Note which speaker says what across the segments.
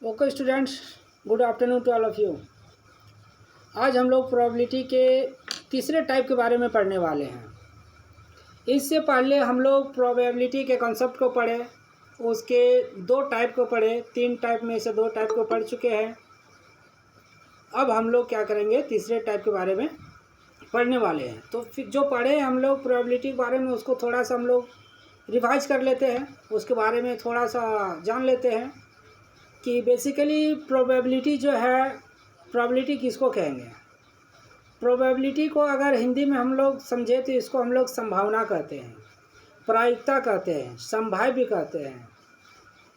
Speaker 1: Okay students, good afternoon to all of you. आज हम लोग प्रोबेबिलिटी के तीसरे टाइप के बारे में पढ़ने वाले हैं। इससे पहले हम लोग प्रोबेबिलिटी के कॉन्सेप्ट को पढ़े, उसके दो टाइप को पढ़े, तीन टाइप में से दो टाइप को पढ़ चुके हैं। अब हम लोग क्या करेंगे, तीसरे टाइप के बारे में पढ़ने वाले हैं। तो फिर जो पढ़े हम लोग प्रोबेबिलिटी के बारे में, उसको थोड़ा सा हम लोग रिवाइज कर लेते हैं, उसके बारे में थोड़ा सा जान लेते हैं कि बेसिकली प्रोबेबिलिटी जो है, प्रोबेबिलिटी किसको कहेंगे। प्रोबेबिलिटी को अगर हिंदी में हम लोग समझे तो इसको हम लोग संभावना कहते हैं, प्रायिकता कहते हैं, संभाव्य कहते हैं।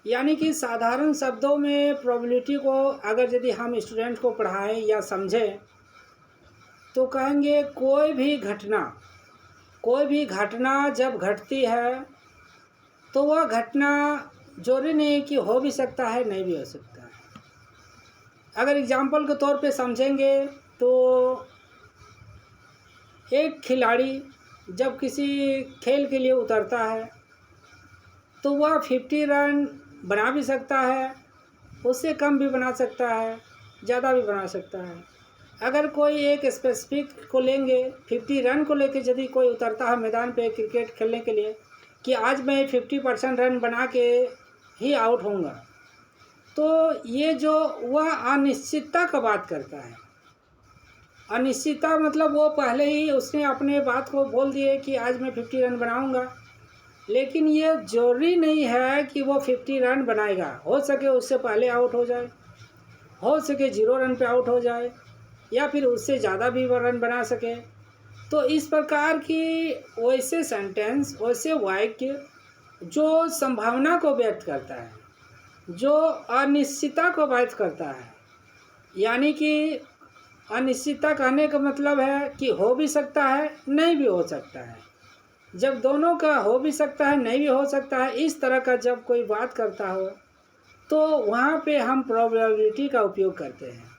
Speaker 1: यानी कि साधारण शब्दों में प्रोबेबिलिटी को अगर यदि हम स्टूडेंट को पढ़ाएं या समझें तो कहेंगे कोई भी घटना जब घटती है तो वह घटना जरूरी नहीं कि हो भी सकता है, नहीं भी हो सकता है। अगर एग्जाम्पल के तौर पे समझेंगे तो एक खिलाड़ी जब किसी खेल के लिए उतरता है तो वह 50 रन बना भी सकता है, उससे कम भी बना सकता है, ज़्यादा भी बना सकता है। अगर कोई एक स्पेसिफिक को लेंगे, 50 रन को लेकर यदि कोई उतरता है मैदान पे क्रिकेट खेलने के लिए कि आज मैं 50% रन बना के ही आउट होऊंगा, तो ये जो वह अनिश्चितता का बात करता है। अनिश्चितता मतलब वो पहले ही उसने अपने बात को बोल दिए कि आज मैं 50 रन बनाऊंगा, लेकिन ये जरूरी नहीं है कि वो 50 रन बनाएगा। हो सके उससे पहले आउट हो जाए, हो सके 0 रन पे आउट हो जाए, या फिर उससे ज़्यादा भी रन बना सके। तो इस प्रकार की वैसे सेंटेंस, वैसे वाक्य जो संभावना को व्यक्त करता है, जो अनिश्चितता को व्यक्त करता है, यानी कि अनिश्चितता कहने का मतलब है कि हो भी सकता है, नहीं भी हो सकता है। जब दोनों का हो भी सकता है, नहीं भी हो सकता है, इस तरह का जब कोई बात करता हो तो वहाँ पे हम प्रोबेबिलिटी का उपयोग करते हैं।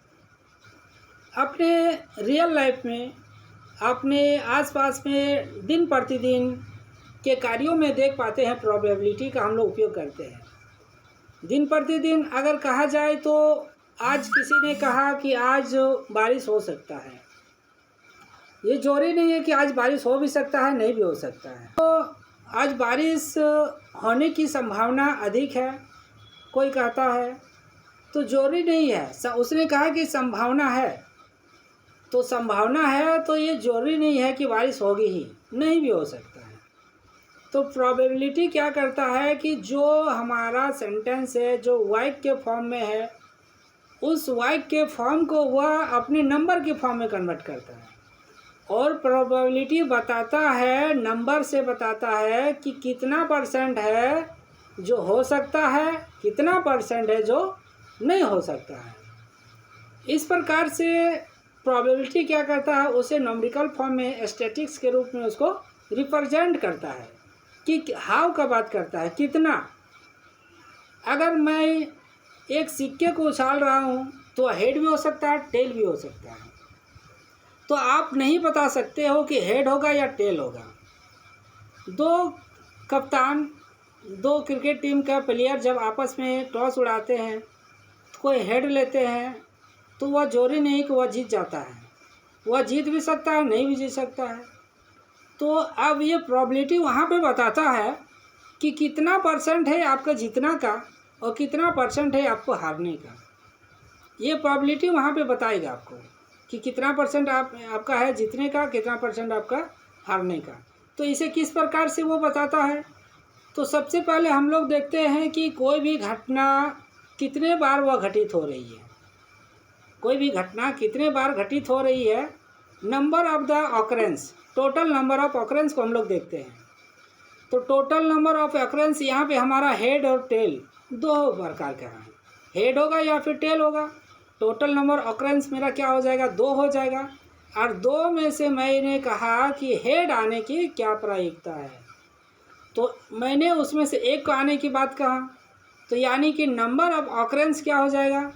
Speaker 1: अपने रियल लाइफ में, अपने आसपास में दिन प्रतिदिन के कार्यों में देख पाते हैं, प्रोबेबिलिटी का हम लोग उपयोग करते हैं। दिन प्रतिदिन अगर कहा जाए तो आज किसी ने कहा कि आज बारिश हो सकता है, ये जरूरी नहीं है कि आज बारिश हो भी सकता है, नहीं भी हो सकता है। तो आज बारिश होने की संभावना अधिक है, कोई कहता है, तो जरूरी नहीं है। उसने कहा कि संभावना है, तो संभावना है तो ये जरूरी नहीं है कि बारिश होगी ही, नहीं भी हो सकता है। तो प्रोबेबिलिटी क्या करता है कि जो हमारा सेंटेंस है, जो वाक्य के फॉर्म में है, उस वाक्य के फॉर्म को वह अपने नंबर के फॉर्म में कन्वर्ट करता है। और प्रोबेबिलिटी बताता है, नंबर से बताता है कि कितना परसेंट है जो हो सकता है, कितना परसेंट है जो नहीं हो सकता है। इस प्रकार से प्रोबेबिलिटी क्या करता है, उसे नंबरिकल फॉर्म में, स्टैटिस्टिक्स के रूप में उसको रिप्रेजेंट करता है कि हाउ का बात करता है, कितना। अगर मैं एक सिक्के को उछाल रहा हूँ तो हेड भी हो सकता है, टेल भी हो सकता है। तो आप नहीं बता सकते हो कि हेड होगा या टेल होगा। दो कप्तान, दो क्रिकेट टीम का प्लेयर जब आपस में टॉस उड़ाते हैं तो कोई हेड लेते हैं तो वह जरूरी नहीं कि वह जीत जाता है, वह जीत भी सकता है, नहीं भी जीत सकता है। तो अब ये प्रोबेबिलिटी वहाँ पे बताता है कि कितना परसेंट है आपका जीतना का और कितना परसेंट है आपको हारने का। ये प्रोबेबिलिटी वहाँ पे बताएगा आपको कि कितना परसेंट आपका है जीतने का, कितना परसेंट आपका हारने का। तो इसे किस प्रकार से वो बताता है, तो सबसे पहले हम लोग देखते हैं कि कोई भी घटना कितने बार वह घटित हो रही है। कोई भी घटना कितने बार घटित हो रही है, number of the occurrence, total number of occurrence को हम लोग देखते हैं। तो टोटल नंबर ऑफ ऑकरेंस यहाँ पे हमारा हेड और टेल दो प्रकार का है, हेड होगा या फिर टेल होगा। टोटल नंबर ऑकरेंस मेरा क्या हो जाएगा, 2 हो जाएगा। और 2 में से मैंने कहा कि हेड आने की क्या प्रायिकता है, तो मैंने उसमें से एक को आने की बात कहा, तो यानी कि नंबर ऑफ ऑकरेंस क्या हो जाएगा,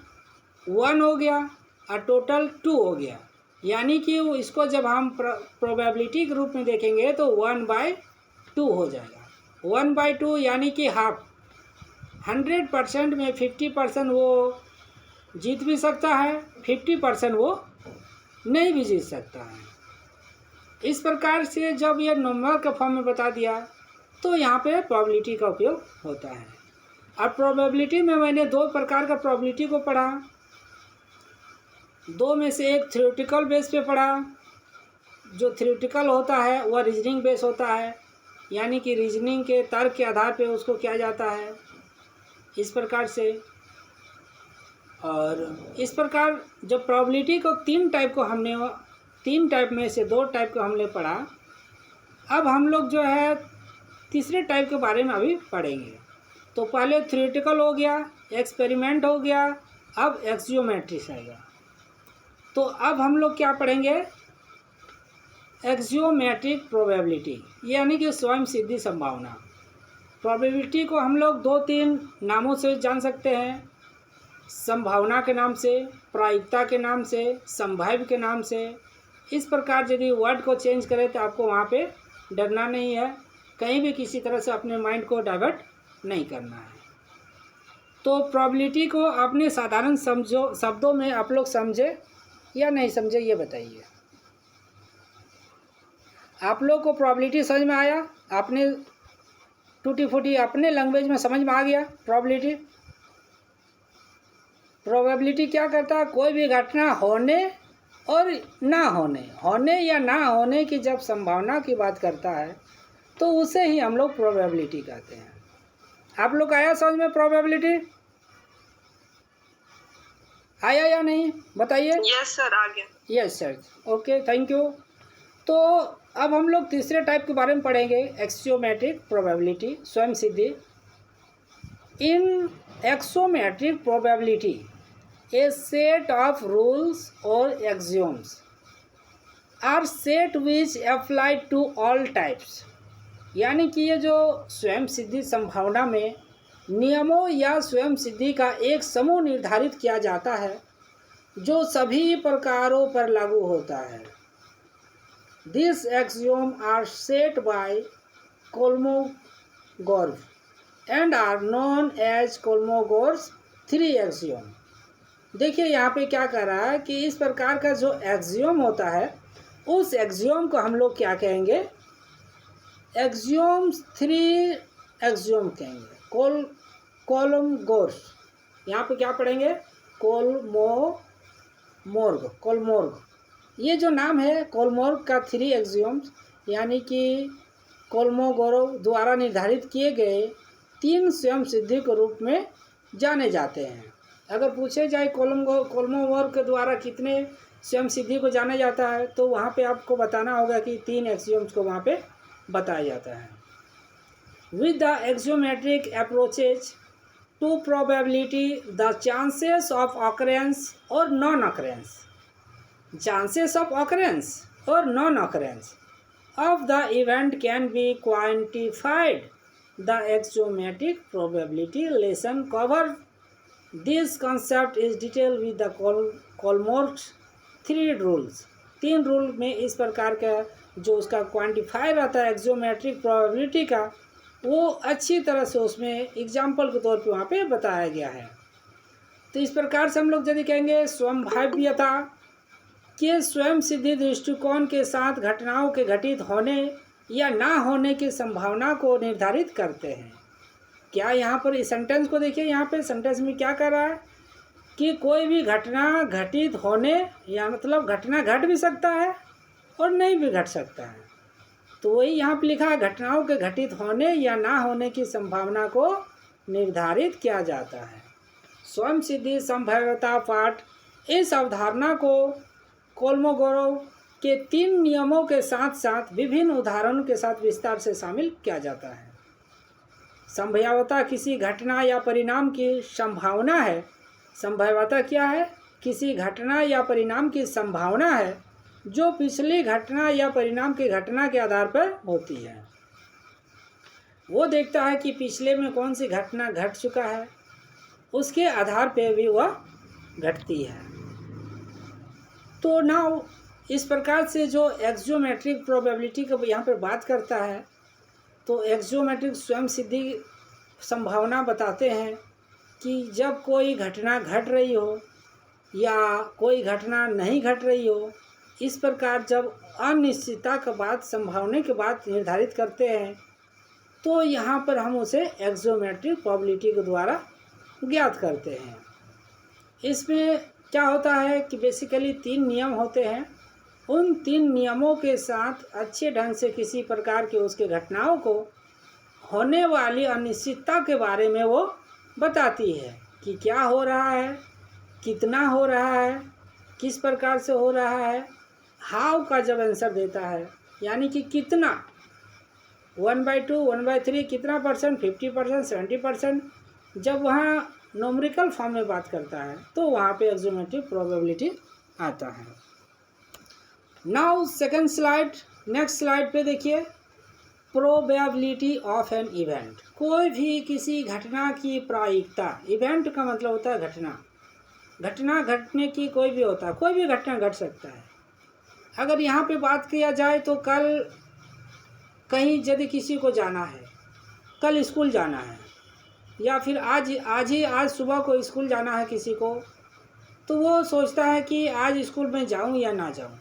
Speaker 1: 1 हो गया और टोटल 2 हो गया। यानी कि इसको जब हम प्रोबेबिलिटी के रूप में देखेंगे तो 1/2 हो जाएगा। 1/2 यानी कि हाफ। 100% में 50% वो जीत भी सकता है, 50% वो नहीं भी जीत सकता है। इस प्रकार से जब ये नंबर के फॉर्म में बता दिया तो यहाँ पे प्रोबेबिलिटी का उपयोग होता है। और प्रोबेबिलिटी में मैंने 2 प्रकार का प्रोबेबिलिटी को पढ़ा, 2 में से एक थ्योरेटिकल बेस पे पढ़ा। जो थ्योरेटिकल होता है वह रीजनिंग बेस होता है, यानी कि रीजनिंग के तर्क के आधार पे उसको किया जाता है इस प्रकार से। और इस प्रकार जब प्रोबेबिलिटी को 3 टाइप में से 2 टाइप को हमने पढ़ा, अब हम लोग जो है तीसरे टाइप के बारे में अभी पढ़ेंगे। तो पहले थ्योरेटिकल हो गया, एक्सपेरिमेंट हो गया, अब एक्सियोमेट्रिक आएगा। तो अब हम लोग क्या पढ़ेंगे, एक्सियोमेट्रिक प्रोबेबिलिटी, यानी कि स्वयं सिद्धि संभावना। प्रोबेबिलिटी को हम लोग 2-3 नामों से जान सकते हैं, संभावना के नाम से, प्रायिकता के नाम से, संभाव्य के नाम से। इस प्रकार यदि वर्ड को चेंज करें तो आपको वहाँ पे डरना नहीं है, कहीं भी किसी तरह से अपने माइंड को डाइवर्ट नहीं करना है। तो प्रोबेबिलिटी को अपने साधारण शब्दों में आप लोग समझे या नहीं समझे ये बताइए। आप लोग को प्रोबेबिलिटी समझ में आया? आपने टूटी फूटी अपने लैंग्वेज में समझ में आ गया प्रोबेबिलिटी क्या करता है? कोई भी घटना होने और ना होने या ना होने की जब संभावना की बात करता है तो उसे ही हम लोग प्रोबेबिलिटी कहते हैं। आप लोग आया समझ में प्रोबेबिलिटी? आया या नहीं बताइए?
Speaker 2: यस सर, आ गया।
Speaker 1: Yes sir, okay, thank you. तो अब हम लोग तीसरे टाइप के बारे में पढ़ेंगे, एक्सियोमेट्रिक प्रोबेबिलिटी, स्वयं सिद्धि। इन एक्सियोमेट्रिक probability a set of rules or axioms are set which apply to all types। यानी कि ये जो स्वयं सिद्धि संभावना में नियमों या स्वयं सिद्धि का एक समूह निर्धारित किया जाता है जो सभी प्रकारों पर लागू होता है। These axioms are set by Kolmogorov and are known as Kolmogor's 3 axioms। देखिए यहाँ पे क्या कर रहा है कि इस प्रकार का जो एक्सियोम होता है उस एक्सियोम को हम लोग क्या कहेंगे, एक्सियोम्स 3 एक्सियोम कहेंगे। कोलमगोर्स, यहाँ पे क्या पढ़ेंगे, कोलमोर्ग। ये जो नाम है कोलमोर्ग का 3 एक्सियोम्स, यानी कि कोलमोगोरोव द्वारा निर्धारित किए गए 3 स्वयं सिद्धि के रूप में जाने जाते हैं। अगर पूछे जाए कोलमोगोरोव के द्वारा कितने स्वयं सिद्धि को जाना जाता है तो वहाँ पे आपको बताना होगा कि 3 एक्सियोम्स को वहाँ पे बताया जाता है। With the axiomatic approaches to probability the chances of occurrence और non occurrence, chances of occurrence और non occurrence of the event can be quantified. The axiomatic probability lesson cover this concept is detail with the Kolmogorov's 3 rules. 3 rule में इस प्रकार का जो उसका quantifier रहता है एक्सियोमेट्रिक प्रोबेबिलिटी का, वो अच्छी तरह से उसमें एग्जाम्पल के तौर पे वहाँ पे बताया गया है। तो इस प्रकार से हम लोग यदि कहेंगे संभाव्यता के स्वयं सिद्धि दृष्टिकोण के साथ घटनाओं के घटित होने या ना होने की संभावना को निर्धारित करते हैं। क्या यहाँ पर इस सेंटेंस को देखिए, यहाँ पे सेंटेंस में क्या कर रहा है कि कोई भी घटना घटित होने या मतलब घटना घट भी सकता है और नहीं भी घट सकता है। तो वही यहाँ पे लिखा है, घटनाओं के घटित होने या ना होने की संभावना को निर्धारित किया जाता है। स्वयं सिद्धि संभाव्यता पाठ इस अवधारणा को कोलमोगोरोव के 3 नियमों के साथ साथ विभिन्न उदाहरणों के साथ विस्तार से शामिल किया जाता है। संभाव्यता किसी घटना या परिणाम की संभावना है। संभाव्यता क्या है? किसी घटना या परिणाम की संभावना है जो पिछली घटना या परिणाम की घटना के आधार पर होती है। वो देखता है कि पिछले में कौन सी घटना घट चुका है, उसके आधार पर भी वह घटती है। तो नाउ इस प्रकार से जो एक्सियोमेट्रिक प्रोबेबिलिटी का यहाँ पर बात करता है, तो एक्सियोमेट्रिक स्वयं सिद्धि संभावना बताते हैं कि जब कोई घटना घट रही हो या कोई घटना नहीं घट रही हो, इस प्रकार जब अनिश्चितता का बात संभावना के बात निर्धारित करते हैं तो यहाँ पर हम उसे एक्सोमेट्रिक प्रोबेबिलिटी के द्वारा ज्ञात करते हैं। इसमें क्या होता है कि बेसिकली 3 नियम होते हैं। उन 3 नियमों के साथ अच्छे ढंग से किसी प्रकार के उसके घटनाओं को होने वाली अनिश्चितता के बारे में वो बताती है कि क्या हो रहा है, कितना हो रहा है, किस प्रकार से हो रहा है। हाउ का जब आंसर देता है यानी कि कितना, 1/2, 1/3, कितना परसेंट, 50%, 70%, जब वहाँ न्यूमेरिकल फॉर्म में बात करता है तो वहाँ पे एक्सोमेट्रिक प्रोबेबिलिटी आता है। Now second slide, next slide पे देखिए, प्रोबेबिलिटी ऑफ एन इवेंट। कोई भी किसी घटना की प्रायिकता, इवेंट का मतलब होता है घटना, घटना घटने की कोई भी होता है, कोई भी घटना घट सकता है। अगर यहाँ पे बात किया जाए तो कल कहीं यदि किसी को जाना है, कल स्कूल जाना है, या फिर आज सुबह को स्कूल जाना है किसी को, तो वो सोचता है कि आज स्कूल में जाऊं या ना जाऊं।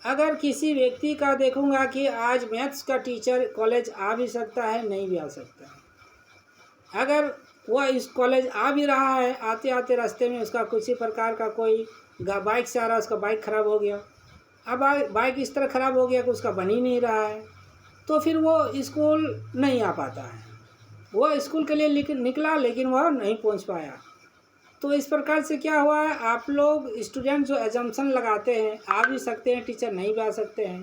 Speaker 1: अगर किसी व्यक्ति का देखूंगा कि आज मैथ्स का टीचर कॉलेज आ भी सकता है, नहीं भी आ सकता है। अगर वह इस कॉलेज आ भी रहा है, आते आते रास्ते में उसका किसी प्रकार का कोई बाइक से आ रहा है, उसका बाइक ख़राब हो गया, अब बाइक इस तरह ख़राब हो गया कि उसका बन ही नहीं रहा है, तो फिर वो स्कूल नहीं आ पाता है। वो स्कूल के लिए निकला लेकिन वह नहीं पहुंच पाया। तो इस प्रकार से क्या हुआ है, आप लोग स्टूडेंट जो एजम्पशन लगाते हैं, आ भी सकते हैं टीचर, नहीं भी आ सकते हैं,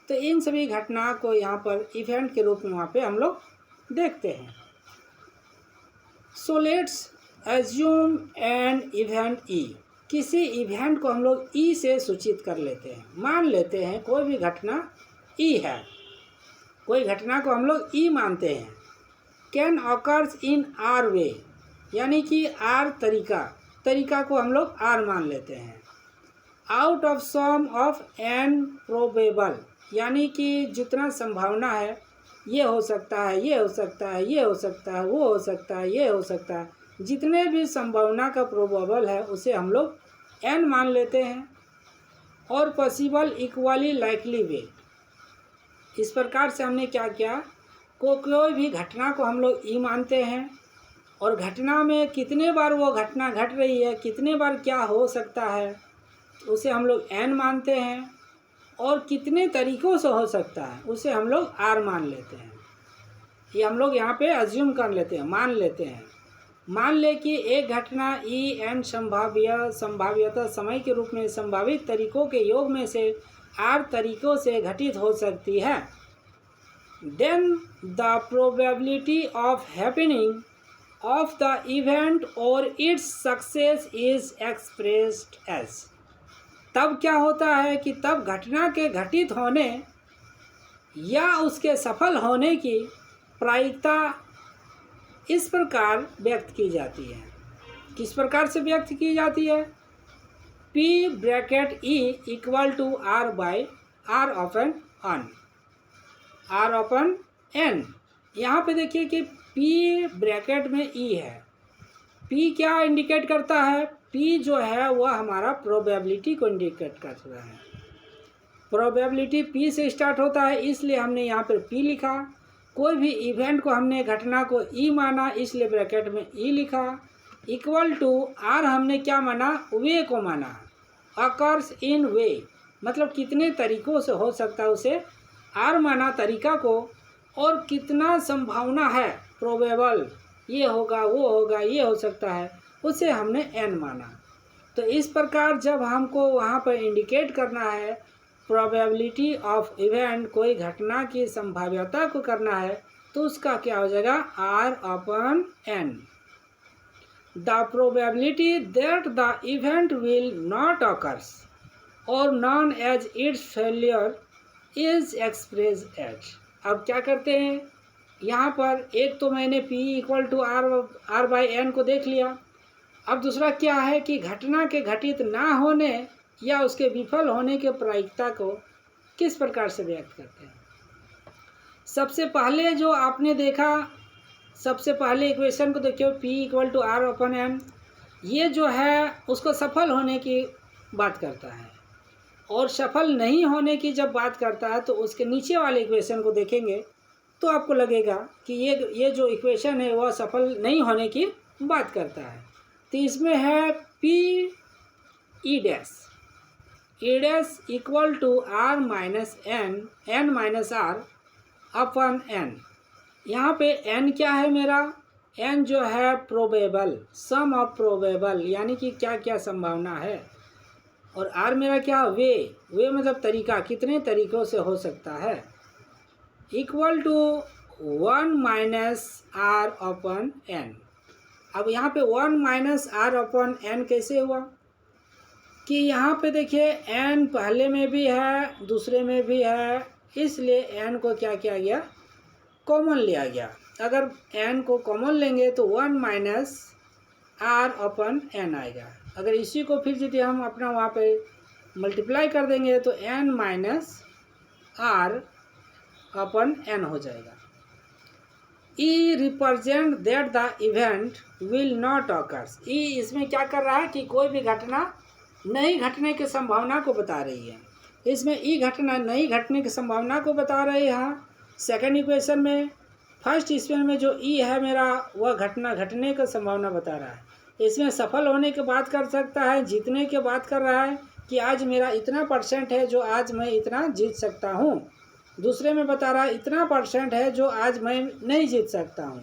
Speaker 1: तो इन सभी घटना को यहाँ पर इवेंट के रूप में वहाँ पे हम लोग देखते हैं। So let's assume an event E. किसी इवेंट को हम लोग ई से सूचित कर लेते हैं, मान लेते हैं कोई भी घटना ई है, कोई घटना को हम लोग ई मानते हैं। कैन ऑकर्स इन आर वे, यानी कि आर तरीका को हम लोग आर मान लेते हैं। Out of some of n probable, यानी कि जितना संभावना है, ये हो सकता है, ये हो सकता है, ये हो सकता है, वो हो सकता है, ये हो सकता है, जितने भी संभावना का प्रोबेबल है उसे हम लोग एन मान लेते हैं। और पॉसिबल इक्वली लाइकली वे, इस प्रकार से हमने क्या किया, कोई भी घटना को हम लोग ई मानते हैं और घटना में कितने बार वो घटना घट रही है, कितने बार क्या हो सकता है, उसे हम लोग एन मानते हैं। और कितने तरीक़ों से हो सकता है उसे हम लोग आर मान लेते हैं। ये हम लोग यहाँ पे अज्यूम कर लेते हैं, मान लेते हैं। मान ले कि एक घटना ई एन संभाव्यता समय के रूप में संभावित तरीक़ों के योग में से आर तरीक़ों से घटित हो सकती है। Then the probability of happening of the event or its success is expressed as। तब क्या होता है कि तब घटना के घटित होने या उसके सफल होने की प्रायिकता इस प्रकार व्यक्त की जाती है। किस प्रकार से व्यक्त की जाती है, P bracket E equal to R by R upon N, R upon N। यहाँ पे देखिए कि P ब्रैकेट में E है। P क्या इंडिकेट करता है, P जो है वह हमारा प्रोबेबिलिटी को इंडिकेट करता है। प्रोबेबिलिटी P से स्टार्ट होता है, इसलिए हमने यहाँ पर P लिखा। कोई भी इवेंट को हमने घटना को E माना, इसलिए ब्रैकेट में E लिखा। इक्वल टू R हमने क्या माना, वे को माना। अकर्स इन वे मतलब कितने तरीक़ों से हो सकता है उसे R माना तरीक़ा को, और कितना संभावना है प्रोबेबल, ये होगा, वो होगा, ये हो सकता है, उसे हमने n माना। तो इस प्रकार जब हमको वहाँ पर इंडिकेट करना है प्रोबेबिलिटी ऑफ इवेंट, कोई घटना की संभाव्यता को करना है, तो उसका क्या हो जाएगा, R upon n। The probability that the event will not occurs और known as its failure is express as. अब क्या करते हैं, यहाँ पर एक तो मैंने P equal to R by N को देख लिया। अब दूसरा क्या है कि घटना के घटित ना होने या उसके विफल होने के प्रायिकता को किस प्रकार से व्यक्त करते हैं। सबसे पहले जो आपने देखा सबसे पहले इक्वेशन को देखिए, P=R/N। ये जो है उसको सफल होने की बात करता है, और सफल नहीं होने की जब बात करता है तो उसके नीचे वाले इक्वेशन को देखेंगे तो आपको लगेगा कि ये जो इक्वेशन है वह सफल नहीं होने की बात करता है। तो इसमें है P E dash equal to R-N यहाँ पे n क्या है मेरा, n जो है प्रोबेबल, सम ऑफ प्रोबेबल, यानी कि क्या क्या संभावना है, और r मेरा क्या, वे मतलब तरीका, कितने तरीक़ों से हो सकता है, इक्वल टू 1 - R/N। अब यहाँ पे 1 - R/N कैसे हुआ कि यहाँ पे देखिए n पहले में भी है दूसरे में भी है, इसलिए n को क्या किया गया, कॉमन लिया गया। अगर n को कॉमन लेंगे तो 1 - R/N आएगा। अगर इसी को फिर यदि हम अपना वहाँ पे मल्टीप्लाई कर देंगे तो n - R/N हो जाएगा। E represent that the event will not occurs. E इसमें क्या कर रहा है कि कोई भी घटना नहीं घटने की संभावना को बता रही है। इसमें E घटना नहीं घटने की संभावना को बता रही है सेकंड इक्वेशन में। फर्स्ट इक्वेशन में जो E है मेरा, वह घटना घटने की संभावना बता रहा है। इसमें सफल होने की बात कर सकता है, जीतने की बात कर रहा है कि आज मेरा इतना % है जो आज मैं इतना जीत सकता हूँ। दूसरे में बता रहा है इतना % है जो आज मैं नहीं जीत सकता हूँ।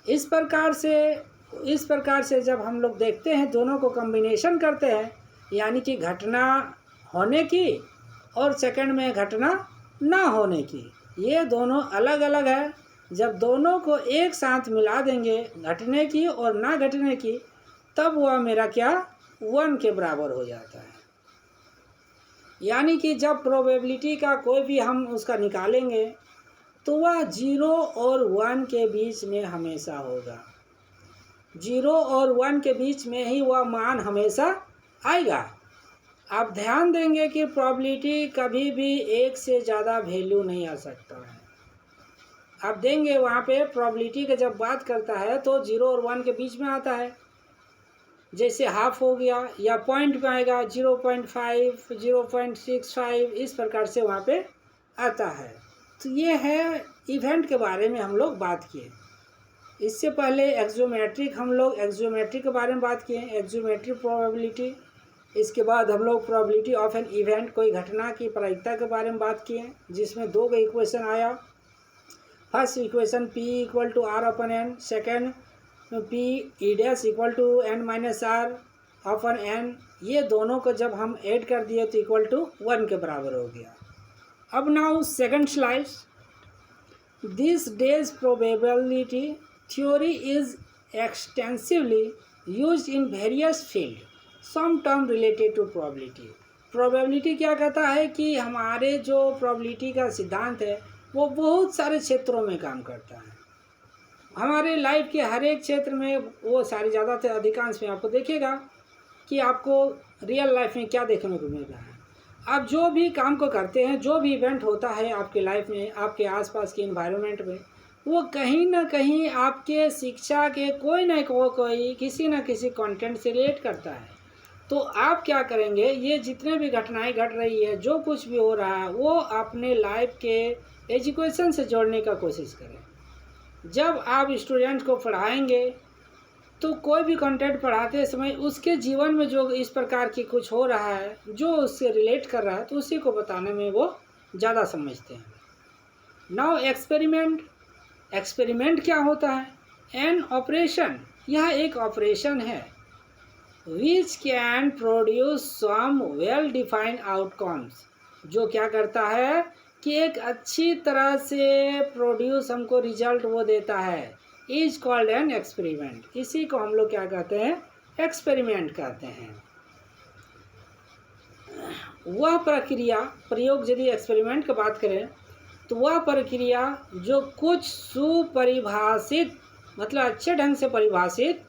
Speaker 1: इस प्रकार से जब हम लोग देखते हैं, दोनों को कॉम्बिनेशन करते हैं, यानी कि घटना होने की और सेकंड में घटना ना होने की, ये दोनों अलग अलग है। जब दोनों को एक साथ मिला देंगे, घटने की और ना घटने की, तब वह मेरा क्या, 1 के बराबर हो जाता है। यानी कि जब प्रोबेबिलिटी का कोई भी हम उसका निकालेंगे तो वह 0 और 1 के बीच में हमेशा होगा। 0 और 1 के बीच में ही वह मान हमेशा आएगा। आप ध्यान देंगे कि प्रोबेबिलिटी कभी भी 1 से ज़्यादा वैल्यू नहीं आ सकता है। आप देंगे वहाँ पे प्रोबेबिलिटी का जब बात करता है तो 0 और 1 के बीच में आता है। जैसे हाफ हो गया या पॉइंट में आएगा 0.5, 0.65, इस प्रकार से वहाँ पे आता है। तो ये है इवेंट के बारे में हम लोग बात किए। इससे पहले हम लोग एक्जियोमेट्रिक के बारे में बात किए, एक्जियोमेट्रिक प्रोबेबिलिटी। इसके बाद हम लोग प्रोबेबिलिटी ऑफ एन इवेंट, कोई घटना की प्रायिकता के बारे में बात किए, जिसमें 2 का इक्वेशन आया। First equation P = R/N, second P E' equal to N - R/N। ये दोनों को जब हम ऐड कर दिए तो इक्वल टू 1 के बराबर हो गया। अब now second slide. This days probability theory is extensively used in various field, some term related to probability. Probability क्या कहता है कि हमारे जो प्रोबेबिलिटी का सिद्धांत है वो बहुत सारे क्षेत्रों में काम करता है। हमारे लाइफ के हर एक क्षेत्र में वो सारे, ज़्यादातर अधिकांश में आपको देखेगा कि आपको रियल लाइफ में क्या देखने को मिल रहा है। आप जो भी काम को करते हैं, जो भी इवेंट होता है आपके लाइफ में, आपके आसपास के इन्वायरमेंट में, वो कहीं ना कहीं आपके शिक्षा के कोई किसी न किसी कंटेंट से रिलेट करता है। तो आप क्या करेंगे, ये जितने भी घटनाएं घट रही है, जो कुछ भी हो रहा है, वो अपने लाइफ के एजुकेशन से जोड़ने का कोशिश करें। जब आप स्टूडेंट को पढ़ाएंगे तो कोई भी कंटेंट पढ़ाते समय उसके जीवन में जो इस प्रकार की कुछ हो रहा है, जो उससे रिलेट कर रहा है, तो उसी को बताने में वो ज़्यादा समझते हैं। नाउ एक्सपेरिमेंट क्या होता है? एन ऑपरेशन, यह एक ऑपरेशन है which can produce some well defined outcomes, जो क्या करता है कि एक अच्छी तरह से प्रोड्यूस हमको रिजल्ट वो देता है, इज कॉल्ड एन एक्सपेरिमेंट। इसी को हम लोग क्या कहते हैं, एक्सपेरिमेंट कहते हैं। वह प्रक्रिया, प्रयोग, यदि एक्सपेरिमेंट की बात करें तो वह प्रक्रिया जो कुछ सुपरिभाषित, मतलब अच्छे ढंग से परिभाषित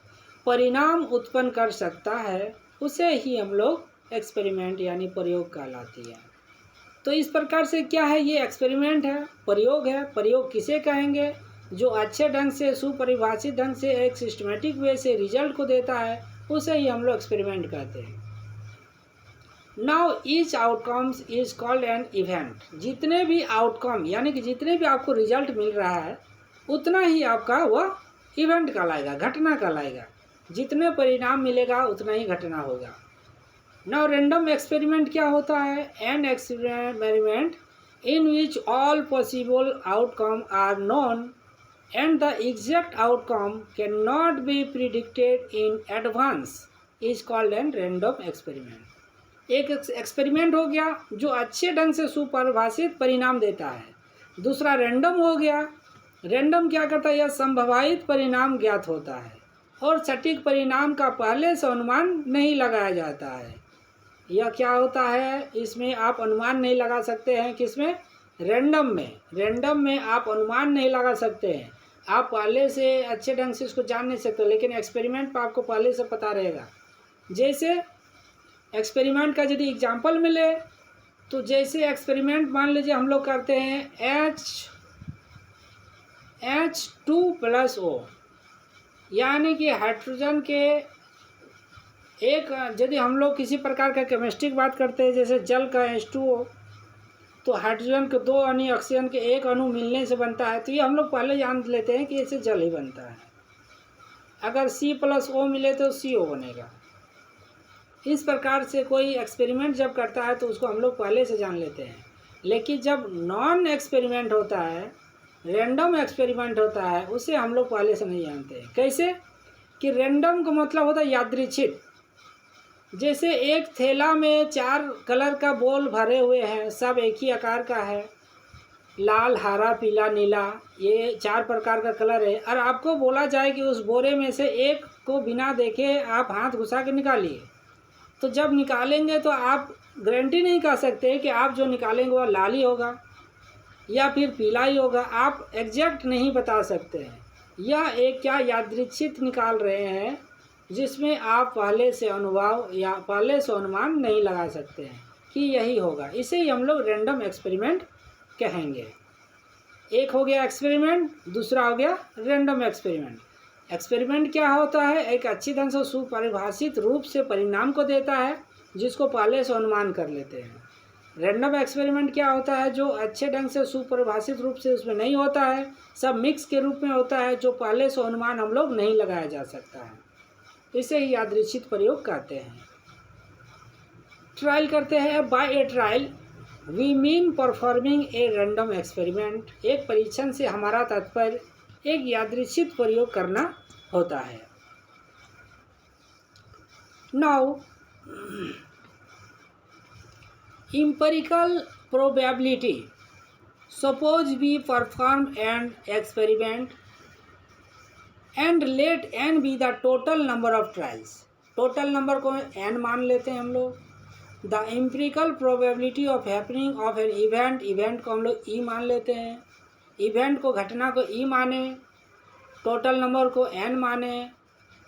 Speaker 1: परिणाम उत्पन्न कर सकता है, उसे ही हम लोग एक्सपेरिमेंट यानी प्रयोग कहलाती है। तो इस प्रकार से क्या है, ये एक्सपेरिमेंट है, प्रयोग है। प्रयोग किसे कहेंगे? जो अच्छे ढंग से सुपरिभाषित ढंग से एक सिस्टमेटिक वे से रिजल्ट को देता है, उसे ही हम लोग एक्सपेरिमेंट कहते हैं। Now each outcomes is called an event. जितने भी आउटकम यानी कि जितने भी आपको रिजल्ट मिल रहा है उतना ही आपका वह इवेंट कहलाएगा, घटना कहलाएगा। जितने परिणाम मिलेगा उतना ही घटना होगा। नाउ रैंडम एक्सपेरिमेंट क्या होता है? An experiment in which all possible outcome are known and the exact outcome cannot be predicted in advance is called an random experiment। एक एक्सपेरिमेंट हो गया जो अच्छे ढंग से सुपरिभाषित परिणाम देता है। दूसरा रैंडम हो गया। रैंडम क्या करता है? यह संभावित परिणाम ज्ञात होता है और सटीक परिणाम का पहले से अनुमान नहीं लगाया जाता है। यह क्या होता है? इसमें आप अनुमान नहीं लगा सकते हैं। किसमें? रैंडम में। रैंडम में आप अनुमान नहीं लगा सकते हैं, आप पहले से अच्छे ढंग से इसको जान नहीं सकते, लेकिन एक्सपेरिमेंट पर आपको पहले से पता रहेगा। जैसे एक्सपेरिमेंट का यदि एग्जांपल मिले तो जैसे एक्सपेरिमेंट मान लीजिए हम लोग करते हैं H2+O, यानी कि हाइड्रोजन के एक, यदि हम लोग किसी प्रकार का केमिस्ट्री की बात करते हैं जैसे जल का H2O, तो हाइड्रोजन के दो अणु ऑक्सीजन के एक अणु मिलने से बनता है, तो ये हम लोग पहले जान लेते हैं कि इससे जल ही बनता है। अगर C+O मिले तो CO बनेगा। इस प्रकार से कोई एक्सपेरिमेंट जब करता है तो उसको हम लोग पहले से जान लेते हैं। लेकिन जब नॉन एक्सपेरिमेंट होता है, रैंडम एक्सपेरिमेंट होता है, उसे हम लोग पहले से नहीं जानते। कैसे? कि रैंडम का मतलब होता है यादृच्छिक। जैसे एक थैला में 4 कलर का बॉल भरे हुए हैं, सब एक ही आकार का है, लाल, हरा, पीला, नीला, ये 4 प्रकार का कलर है, और आपको बोला जाए कि उस बोरे में से एक को बिना देखे आप हाथ घुसा के निकालिए, तो जब निकालेंगे तो आप गारंटी नहीं कर सकते कि आप जो निकालेंगे वह लाल ही होगा या फिर पीला ही होगा। आप एग्जैक्ट नहीं बता सकते हैं। यह एक क्या यादृच्छिक निकाल रहे हैं जिसमें आप पहले से अनुभव या पहले से अनुमान नहीं लगा सकते हैं कि यही होगा। इसे ही हम लोग रैंडम एक्सपेरिमेंट कहेंगे। एक हो गया एक्सपेरिमेंट, दूसरा हो गया रैंडम एक्सपेरिमेंट। एक्सपेरिमेंट क्या होता है? एक अच्छी ढंग से सुपरिभाषित रूप से परिणाम को देता है जिसको पहले से अनुमान कर लेते हैं। रैंडम एक्सपेरिमेंट क्या होता है? जो अच्छे ढंग से सुपरिभाषित रूप से उसमें नहीं होता है, सब मिक्स के रूप में होता है, जो पहले से अनुमान हम लोग नहीं लगाया जा सकता है। इसे ही यादृच्छिक प्रयोग कहते हैं। ट्रायल करते हैं। By a trial we mean performing a random experiment. एक परीक्षण से हमारा तात्पर्य एक यादृच्छिक प्रयोग करना होता है। Now empirical probability. Suppose we perform an experiment and let n be the total number of trials. total number को n मान लेते हैं हम लोग। The empirical probability of happening of an event, event को हम लोग e मान लेते हैं। event को, घटना को e माने, total number को n माने।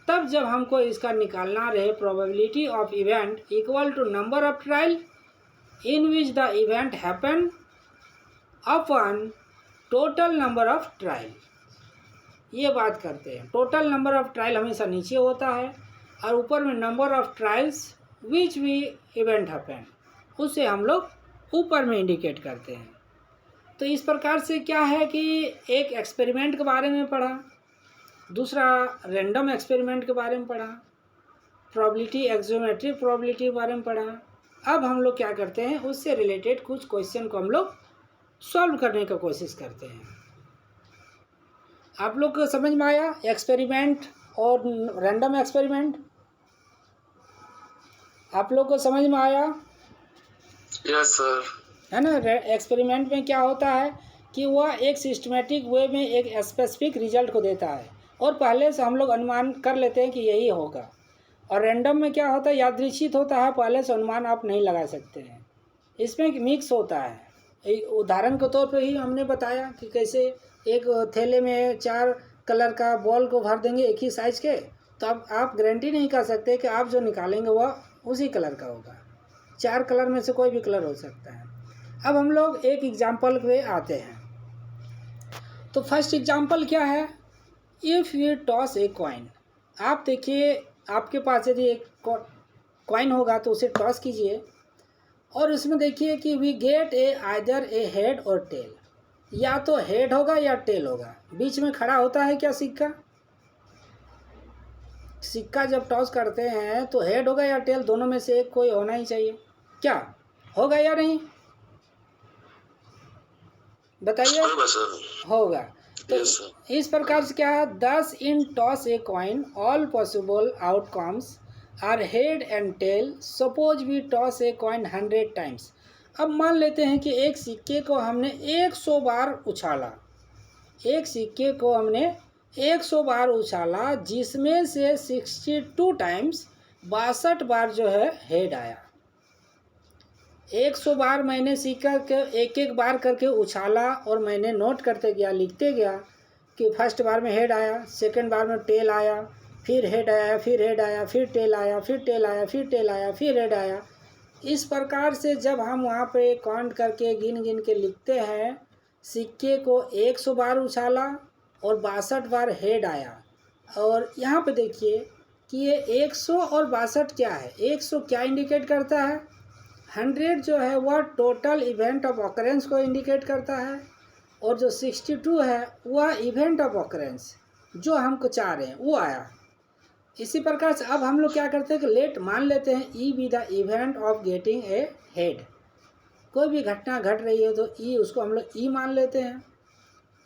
Speaker 1: तब जब हमको इसका निकालना रहे probability of event equal to number of trial in which the event happened upon total number of trial, ये बात करते हैं। टोटल नंबर ऑफ ट्रायल हमेशा नीचे होता है और ऊपर में number of trials which we event happen, उसे हम लोग ऊपर में इंडिकेट करते हैं। तो इस प्रकार से क्या है कि एक एक्सपेरिमेंट के बारे में पढ़ा, दूसरा रैंडम एक्सपेरिमेंट के बारे में पढ़ा, प्रोबेबिलिटी, एक्सोमेट्रिक प्रोबेबिलिटी के बारे में पढ़ा। अब हम लोग क्या करते हैं, उससे रिलेटेड कुछ क्वेश्चन को हम लोग सॉल्व करने का कोशिश करते हैं। आप लोग को समझ में आया एक्सपेरिमेंट और रैंडम एक्सपेरिमेंट? आप लोग को समझ में आया?
Speaker 2: Yes sir.
Speaker 1: है ना। एक्सपेरिमेंट में क्या होता है कि वह एक सिस्टमेटिक वे में एक स्पेसिफिक रिजल्ट को देता है और पहले से हम लोग अनुमान कर लेते हैं कि यही होगा। और रैंडम में क्या होता है, यादृच्छिक होता है, पहले से अनुमान आप नहीं लगा सकते हैं। इसमें मिक्स होता है। उदाहरण के तौर पे ही हमने बताया कि कैसे एक थैले में 4 कलर का बॉल को भर देंगे एक ही साइज के, तो अब आप गारंटी नहीं कर सकते कि आप जो निकालेंगे वह उसी कलर का होगा। 4 कलर में से कोई भी कलर हो सकता है। अब हम लोग एक एग्जाम्पल पे आते हैं। तो फर्स्ट एग्जांपल क्या है, if you toss a coin. आप देखिए आपके पास यदि एक कॉइन होगा तो उसे टॉस कीजिए और उसमें देखिए कि we get a either a head or tail, या तो हेड होगा या टेल होगा। बीच में खड़ा होता है क्या सिक्का? सिक्का जब टॉस करते हैं तो हेड होगा या टेल, दोनों में से एक कोई होना ही चाहिए। क्या होगा या नहीं बताइए?
Speaker 2: होगा सर।
Speaker 1: होगा। तो
Speaker 2: यस सर।
Speaker 1: इस प्रकार से क्या है, 10 in toss a coin all possible outcomes are head and tail. Suppose we toss a coin 100 times. अब मान लेते हैं कि एक सिक्के को हमने 100 बार उछाला, एक सिक्के को हमने 100 बार उछाला, जिसमें से 62 टाइम्स 62 बार जो है हेड आया। 100 बार मैंने सिक्का के एक एक बार करके उछाला और मैंने नोट करते गया, लिखते गया कि फर्स्ट बार में हेड आया, सेकंड बार में टेल आया, फिर हेड आया, फिर हेड आया, फिर टेल आया, फिर टेल आया, फिर टेल आया, फिर हेड आया। इस प्रकार से जब हम वहाँ पे काउंट करके गिन गिन के लिखते हैं, सिक्के को 100 बार उछाला और 62 बार हेड आया। और यहाँ पे देखिए कि ये 100 और 62 क्या है, 100 क्या इंडिकेट करता है, 100 जो है वह टोटल इवेंट ऑफ ऑकरेंस को इंडिकेट करता है, और जो 62 है वह इवेंट ऑफ ऑकरेंस जो हमको चाह रहे हैं वो आया। इसी प्रकार से अब हम लोग क्या करते हैं कि लेट मान लेते हैं ई be the event of getting a head. कोई भी घटना घट रही है तो ई, उसको हम लोग ई मान लेते हैं।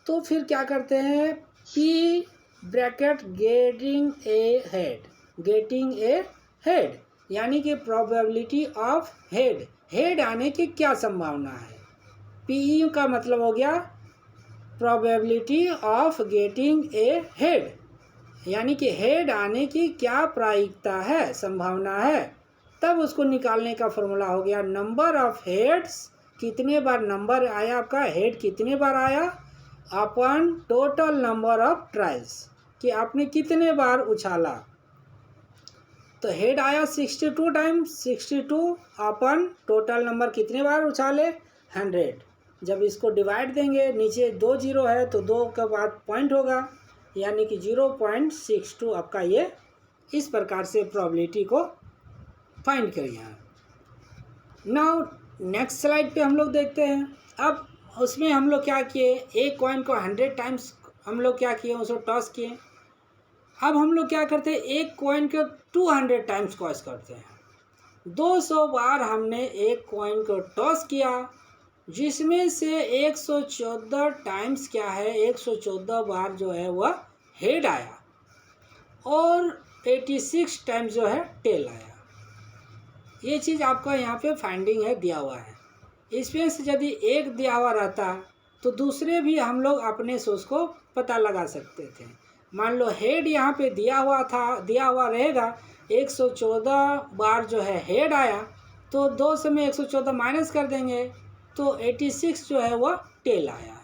Speaker 1: तो फिर क्या करते हैं, P bracket getting a head, getting a head यानी कि प्रोबेबिलिटी ऑफ हेड, हेड आने की क्या संभावना है। पी का मतलब हो गया probability of getting a head, यानी कि हेड आने की क्या प्रायिकता है, संभावना है। तब उसको निकालने का फॉर्मूला हो गया नंबर ऑफ हेड्स, कितने बार नंबर आया आपका, हेड कितने बार आया, upon total number of trials, कि आपने कितने बार उछाला। तो हेड आया 62 टाइम्स, 62 अपॉन टोटल नंबर कितने बार उछाले 100। जब इसको डिवाइड देंगे, नीचे 2 जीरो है तो 2 के बाद पॉइंट होगा, यानी कि 0.62 आपका ये। इस प्रकार से प्रोबेबिलिटी को फाइंड करिए। नाउ नेक्स्ट स्लाइड पे हम लोग देखते हैं। अब उसमें हम लोग क्या किए, एक कॉइन को 100 टाइम्स हम लोग क्या किए, उसको टॉस किए। अब हम लोग क्या करते हैं, एक कॉइन को 200 टाइम्स टॉस करते हैं। 200 बार हमने एक कॉइन को टॉस किया, जिसमें से 114 टाइम्स क्या है, 114 बार जो है वह हेड आया और 86 टाइम्स जो है टेल आया। ये चीज़ आपका यहाँ पे फाइंडिंग है, दिया हुआ है। इसमें से यदि एक दिया हुआ रहता तो दूसरे भी हम लोग अपने से उसको पता लगा सकते थे। मान लो हेड यहाँ पे दिया हुआ था, दिया हुआ रहेगा, 114 बार जो है हेड आया, तो 2 से में 114 माइनस कर देंगे तो 86 जो है वह टेल आया।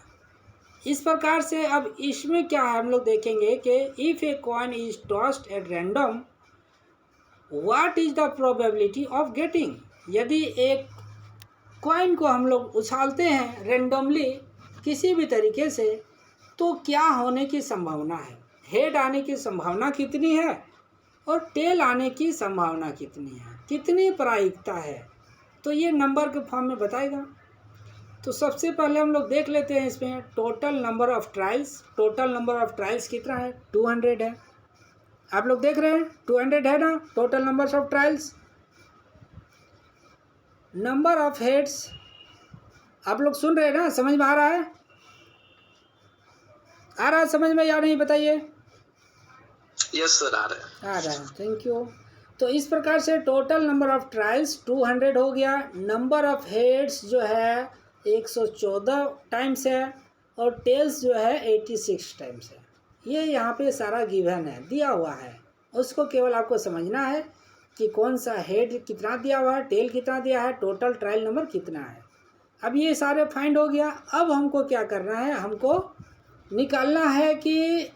Speaker 1: इस प्रकार से अब इसमें क्या है, हम लोग देखेंगे कि if a coin is tossed at random what is the probability of getting. यदि एक कॉइन को हम लोग उछालते हैं रेंडमली किसी भी तरीके से, तो क्या होने की संभावना है, हेड आने की संभावना कितनी है और टेल आने की संभावना कितनी है, कितनी प्रायिकता है, तो ये नंबर के फॉर्म में बताएगा। तो सबसे पहले हम लोग देख लेते हैं इसमें total number of trials. Total number of trials कितना है, 200 है। आप लोग देख रहे हैं 200 है ना total number of trials. Number of heads आप लोग सुन रहे हैं ना, समझ में आ रहा है, आ रहा है समझ में या नहीं बताइए?
Speaker 2: यस सर, आ रहा है।
Speaker 1: Thank you. तो इस प्रकार से टोटल नंबर ऑफ ट्रायल्स 200 हो गया। नंबर ऑफ हेड्स जो है 114 टाइम्स है और टेल्स जो है 86 टाइम्स है। ये यहाँ पे सारा गिवन है, दिया हुआ है, उसको केवल आपको समझना है कि कौन सा हेड कितना दिया हुआ है, टेल कितना दिया है, टोटल ट्रायल नंबर कितना है। अब ये सारे फाइंड हो गया। अब हमको क्या करना है, हमको निकालना है कि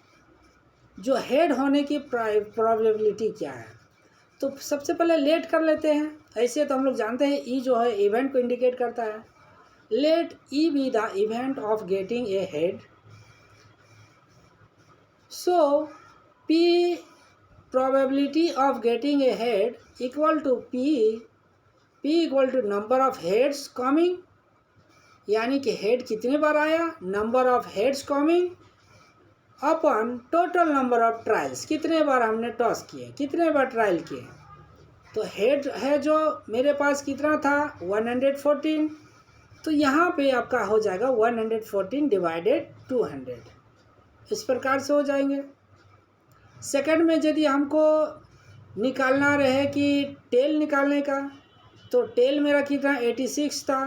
Speaker 1: जो हेड होने की प्रोबेबिलिटी क्या है। तो सबसे पहले लेट कर लेते हैं। ऐसे तो हम लोग जानते हैं ई जो है इवेंट को इंडिकेट करता है। Let E be the event of getting a head. So P probability of getting a head equal to P equal to number of heads coming, यानी कि हेड कितने बार आया, number of heads coming upon total number of trials, कितने बार हमने toss किए, कितने बार trial किए। तो हेड है जो मेरे पास कितना था 114, तो यहाँ पे आपका हो जाएगा 114 डिवाइडेड 200, इस प्रकार से हो जाएंगे। सेकंड में यदि हमको निकालना रहे कि टेल निकालने का, तो टेल मेरा कितना 86 था,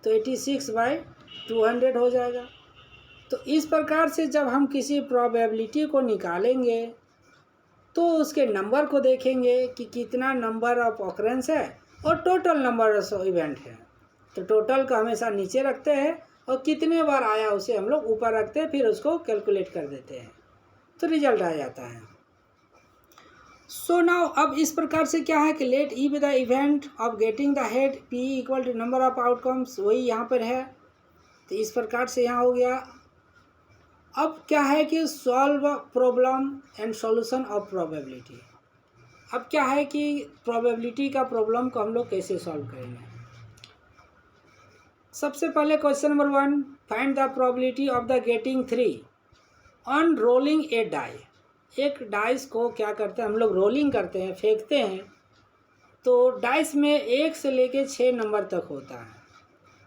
Speaker 1: तो 86/200 हो जाएगा। तो इस प्रकार से जब हम किसी प्रोबेबिलिटी को निकालेंगे तो उसके नंबर को देखेंगे कि कितना नंबर ऑफ ऑकरेंस है और टोटल नंबर ऑफ इवेंट है। तो टोटल को हमेशा नीचे रखते हैं और कितने बार आया उसे हम लोग ऊपर रखते हैं, फिर उसको कैलकुलेट कर देते हैं, तो रिजल्ट आ जाता है। सो नाउ अब इस प्रकार से क्या है कि let E be the event of getting the head P equal to number of outcomes, वही यहाँ पर है। तो इस प्रकार से यहाँ हो गया। अब क्या है कि solve problem and solution of probability. अब क्या है कि प्रोबेबिलिटी का प्रॉब्लम को हम लोग कैसे सॉल्व करेंगे। सबसे पहले question number 1, find the probability of the getting 3 on rolling a die. एक डाइस को क्या करते हैं हम लोग, रोलिंग करते हैं, फेंकते हैं। तो डाइस में 1 से लेके 6 नंबर तक होता है।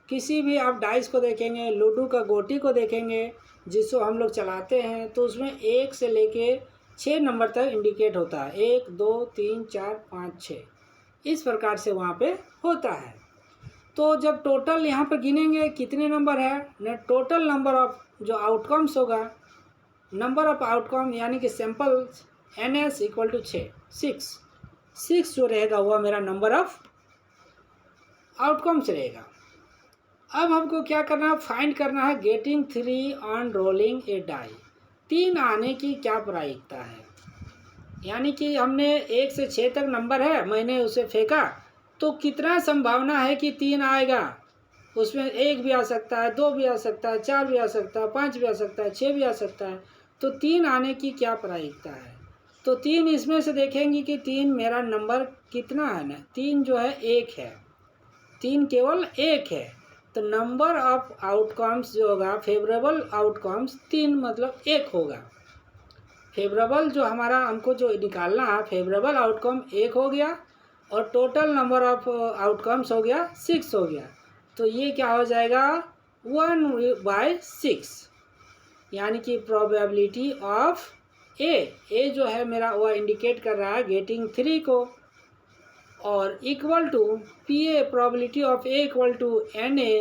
Speaker 1: किसी भी आप डाइस को देखेंगे, लूडो का गोटी को देखेंगे जिसको हम लोग चलाते हैं, तो उसमें 1 से लेके 6 नंबर तक इंडिकेट होता है, 1 2 3 4 5 6, इस प्रकार से वहाँ पे होता है। तो जब टोटल यहाँ पर गिनेंगे कितने नंबर है न, टोटल नंबर ऑफ जो आउटकम्स होगा, नंबर ऑफ आउटकम यानी कि सैंपल NS इक्वल टू 6 जो रहेगा वह मेरा नंबर ऑफ आउटकम्स रहेगा। अब हमको क्या करना है, फाइंड करना है getting 3 on rolling a die, 3 आने की क्या प्रायिकता है। यानी कि हमने 1 से 6 तक नंबर है, मैंने उसे फेंका, तो कितना संभावना है कि 3 आएगा। उसमें 1 भी आ सकता है, 2 भी आ सकता है, 4 भी आ सकता है, 5 भी आ सकता है, 6 भी आ सकता है। तो 3 आने की क्या प्रायिकता है। तो 3 इसमें से देखेंगे कि 3 मेरा नंबर कितना है ना, 3 जो है 1 है, 3 केवल 1 है। तो नंबर ऑफ आउटकम्स जो होगा, फेवरेबल आउटकम्स 3 मतलब 1 होगा। फेवरेबल जो हमारा हमको जो निकालना है, फेवरेबल आउटकम 1 हो गया और टोटल नंबर ऑफ आउटकम्स हो गया 6 हो गया। तो ये क्या हो जाएगा 1/6, यानी कि प्रोबेबिलिटी ऑफ ए जो है मेरा वह इंडिकेट कर रहा है गेटिंग 3 को, और equal to PA probability of A equal to NA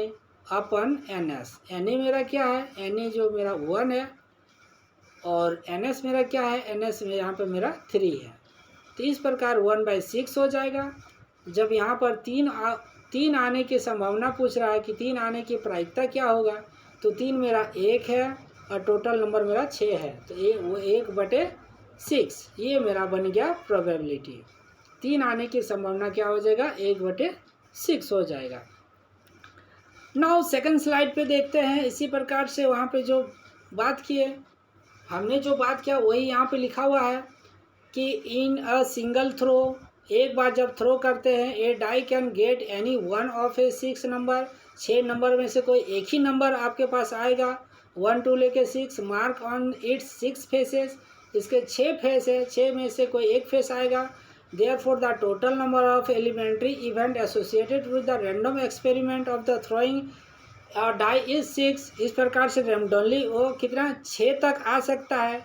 Speaker 1: upon NS। NA मेरा क्या है, NA जो मेरा 1 है और NS मेरा क्या है, NS में यहाँ पे मेरा 3 है। तो इस प्रकार 1/6 हो जाएगा। जब यहाँ पर 3 आने की संभावना पूछ रहा है कि 3 आने की प्रायिकता क्या होगा, तो 3 मेरा 1 है और टोटल नंबर मेरा 6 है, तो वो 1/6 ये मेरा बन गया प्रोबेबिलिटी। 3 आने की संभावना क्या हो जाएगा 1/6 हो जाएगा। नाउ सेकंड स्लाइड पे देखते हैं। इसी प्रकार से वहाँ पे जो बात किए, हमने जो बात किया वही यहाँ पे लिखा हुआ है कि इन अ सिंगल थ्रो, एक बार जब थ्रो करते हैं, a die can get any one of a 6 number, 6 number में से कोई एक ही नंबर आपके पास आएगा, 1 2 लेके 6, मार्क ऑन इट्स 6 फेसेस, इसके 6 फेस है, 6 में से कोई एक फेस आएगा। Therefore, the total number of elementary event associated with the random experiment of the throwing die is 6। इस प्रकार से randomly वो कितना 6 तक आ सकता है,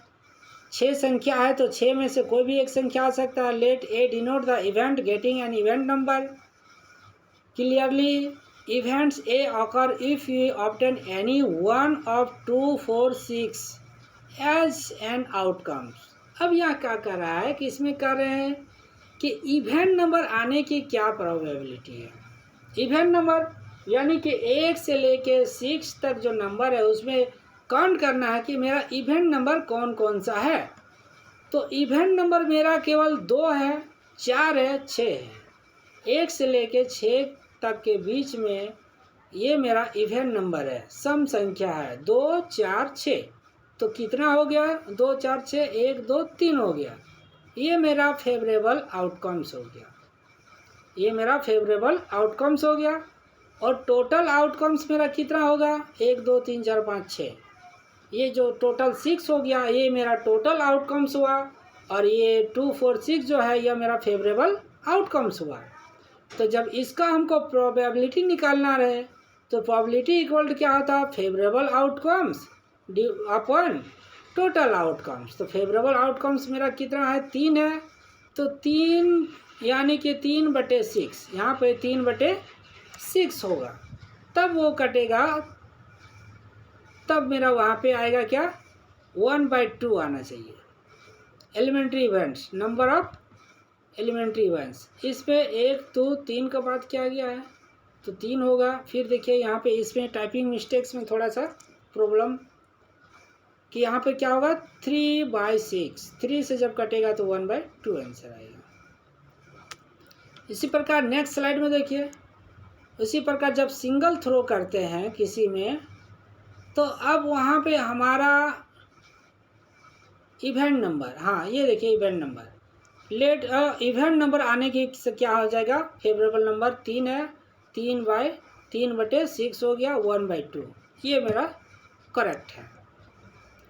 Speaker 1: 6 संख्या है तो 6 में से कोई भी एक संख्या आ सकता है। Let A denote the event getting an event number। Clearly, events A occur if we obtain any one of 2 4 6 as an outcome। अब यहाँ क्या कर रहा है कि इसमें कर रहे हैं कि इवेंट नंबर आने की क्या प्रोबेबिलिटी है। इवेंट नंबर यानी कि 1 से लेके 6 तक जो नंबर है उसमें काउंट करना है कि मेरा इवेंट नंबर कौन कौन सा है। तो इवेंट नंबर मेरा केवल 2 है, 4 है, 6 है। 1 से लेके 6 तक के बीच में ये मेरा इवेंट नंबर है, सम संख्या है 2 4 6। तो कितना हो गया, 2 4 6 1 2 3 हो गया। ये मेरा फेवरेबल आउटकम्स हो गया, ये मेरा फेवरेबल आउटकम्स हो गया। और टोटल आउटकम्स मेरा कितना होगा, 1 2 3 4 5 6, ये जो टोटल 6 हो गया, ये मेरा टोटल आउटकम्स हुआ। और ये 2 4 6 जो है यह मेरा फेवरेबल आउटकम्स हुआ। तो जब इसका हमको प्रोबेबिलिटी निकालना रहे तो प्रोबेबिलिटी इक्वल टू क्या होता है, favourable outcomes upon total outcomes. तो फेवरेबल आउटकम्स मेरा कितना है, 3 है। तो 3 यानी कि 3/6, यहाँ पे 3/6 होगा, तब वो कटेगा, तब मेरा वहाँ पे आएगा क्या, 1/2 आना चाहिए। Elementary events, number of elementary events, इस पे 1 2 3 का बाद क्या गया है, तो 3 होगा। फिर देखिए यहाँ पे इसमें टाइपिंग मिस्टेक्स में थोड़ा सा प्रॉब्लम कि यहाँ पे क्या होगा, 3/6, 3 से जब कटेगा तो 1/2 आंसर आएगा। इसी प्रकार नेक्स्ट स्लाइड में देखिए, उसी प्रकार जब सिंगल थ्रो करते हैं किसी में, तो अब वहाँ पे हमारा इवेंट नंबर, हाँ ये देखिए event number, let event number आने की से क्या हो जाएगा, फेवरेबल नंबर 3 है, 3/6 हो गया, 1/2। ये मेरा करेक्ट है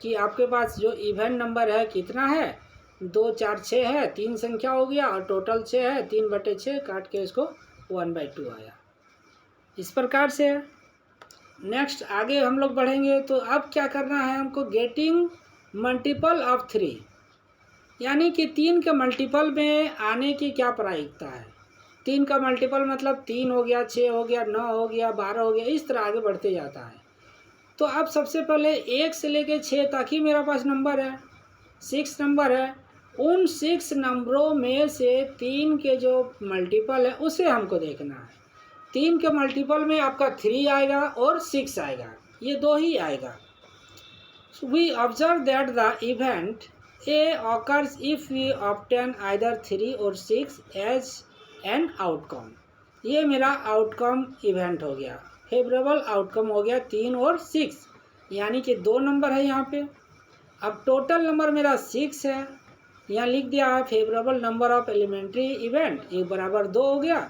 Speaker 1: कि आपके पास जो इवेंट नंबर है कितना है, 2 4 6 है, 3 संख्या हो गया और टोटल 6 है, 3/6 काट के इसको 1/2 आया। इस प्रकार से नेक्स्ट आगे हम लोग बढ़ेंगे। तो अब क्या करना है हमको, गेटिंग मल्टीपल ऑफ 3, यानी कि 3 के मल्टीपल में आने की क्या प्रायिकता है। 3 का मल्टीपल मतलब 3 हो गया, 6 हो गया, 9 हो गया, 12 हो गया, इस तरह आगे बढ़ते जाता है। तो अब सबसे पहले 1 से लेके 6 तक ही मेरा पास नंबर है, 6 नंबर है। उन 6 नंबरों में से 3 के जो मल्टीपल है उसे हमको देखना है। 3 के मल्टीपल में आपका 3 आएगा और 6 आएगा, ये 2 ही आएगा। We observe that the event A occurs if we obtain either 3 or 6 as an outcome। ये मेरा आउटकम इवेंट हो गया, फेवरेबल आउटकम हो गया 3 और 6, यानी कि 2 नंबर है यहाँ पे। अब टोटल नंबर मेरा 6 है, यहाँ लिख दिया है favourable number of elementary event, ये बराबर 2 हो गया।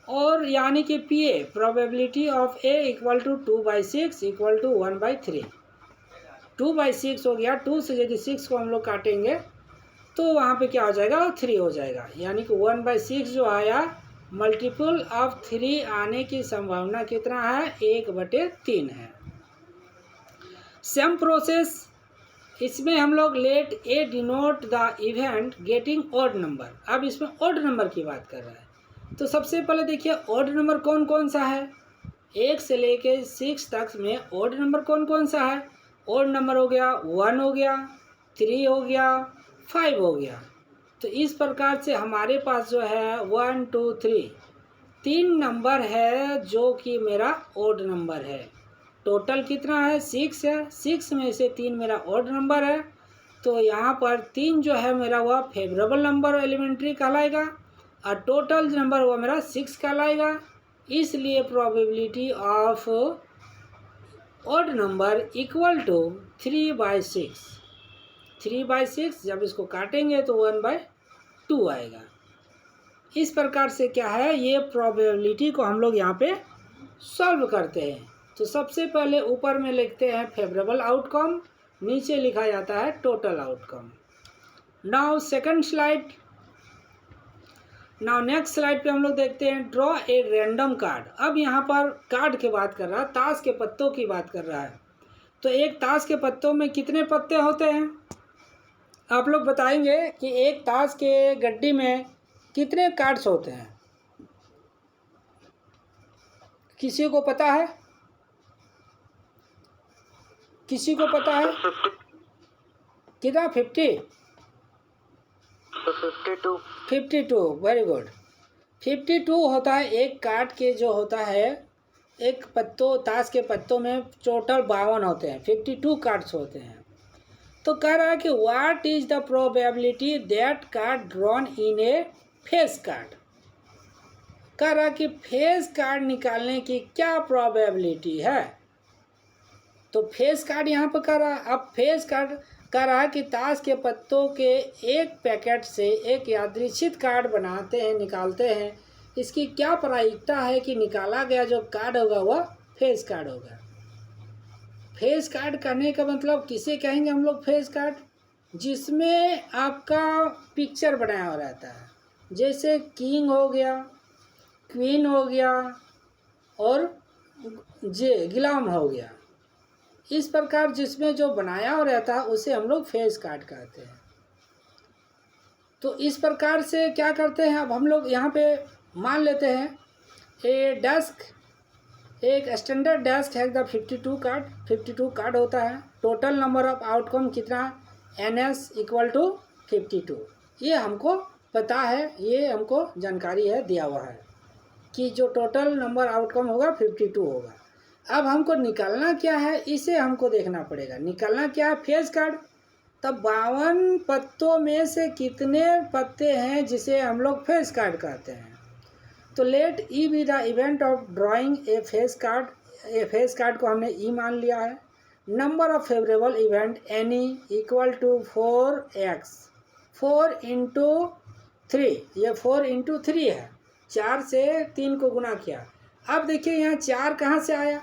Speaker 1: और यानी कि PA, probability of A equal to 2/6 equal to 1/3। 2/6 हो गया, 2 से यदि 6 को हम लोग काटेंगे तो वहाँ पे क्या हो जाएगा, 3 हो जाएगा। यानी कि 1/6 जो आया, मल्टीपल ऑफ 3 आने की संभावना कितना है, 1/3 है। सेम प्रोसेस इसमें हम लोग let A denote the event getting odd number. अब इसमें ऑड नंबर की बात कर रहा है। तो सबसे पहले देखिए ऑड नंबर कौन कौन सा है, 1 से लेके 6 तक में ऑड नंबर कौन कौन सा है। ऑड नंबर हो गया 1 हो गया, 3 हो गया, 5 हो गया। तो इस प्रकार से हमारे पास जो है 1 2 3 3 नंबर है जो कि मेरा ऑड नंबर है। टोटल कितना है, 6 है, 6 में से 3 मेरा ऑड नंबर है। तो यहाँ पर 3 जो है मेरा वह फेवरेबल नंबर एलिमेंट्री कहलाएगा और टोटल नंबर वह मेरा 6 कहलाएगा। इसलिए probability of odd number equal to 3/6। 3/6 जब इसको काटेंगे तो 1/2 आएगा। इस प्रकार से क्या है, ये प्रोबेबिलिटी को हम लोग यहाँ पे सॉल्व करते हैं। तो सबसे पहले ऊपर में लिखते हैं फेवरेबल आउटकम, नीचे लिखा जाता है total outcome. Now second slide, now next slide पे हम लोग देखते हैं ड्रॉ ए रैंडम कार्ड। अब यहाँ पर कार्ड की बात कर रहा है, ताश के पत्तों की बात कर रहा है। तो एक ताश के पत्तों में कितने पत्ते होते हैं, आप लोग बताएंगे कि एक ताश के गड्डी में कितने कार्ड्स होते हैं, किसी को पता है, किसी को पता है कितना, 50 52, वेरी गुड। 52 होता है एक कार्ड के, जो होता है एक पत्तों, ताश के पत्तों में टोटल 52 होते हैं, 52 कार्ड्स होते हैं। तो कह रहा है कि what is the probability that card drawn in A face card. कह रहा है कि फेस कार्ड निकालने की क्या प्रोबेबिलिटी है। तो फेस कार्ड यहाँ पर कर रहा है। अब फेस कार्ड कर रहा है कि ताश के पत्तों के एक पैकेट से एक यादृच्छिक कार्ड बनाते हैं, निकालते हैं। इसकी क्या प्रायिकता है कि निकाला गया जो कार्ड होगा वह फेस कार्ड होगा। फेस कार्ड करने का मतलब किसे कहेंगे हम लोग? फेस कार्ड जिसमें आपका पिक्चर बनाया हुआ रहता है, जैसे किंग हो गया, क्वीन हो गया और गुलाम हो गया। इस प्रकार जिसमें जो बनाया हुआ रहता है उसे हम लोग फेस कार्ड कहते हैं। तो इस प्रकार से क्या करते हैं, अब हम लोग यहाँ पे मान लेते हैं एक स्टैंडर्ड डेस्क है द 52 कार्ड होता है। टोटल नंबर ऑफ आउटकम कितना? NS = 52। ये हमको पता है, ये हमको जानकारी है, दिया हुआ है कि जो टोटल नंबर आउटकम होगा 52 होगा। अब हमको निकालना क्या है, इसे हमको देखना पड़ेगा। निकालना क्या है? Face card. तब 52 पत्तों में से कितने पत्ते हैं जिसे हम लोग फेस कार्ड कहते हैं। तो let E be the event of drawing a face card. A face card को हमने ई मान लिया है। Number of favourable event NE = 4x, 4 × 3। ये 4 × 3 है, 4 से 3 को गुना किया। अब देखिए यहाँ 4 कहाँ से आया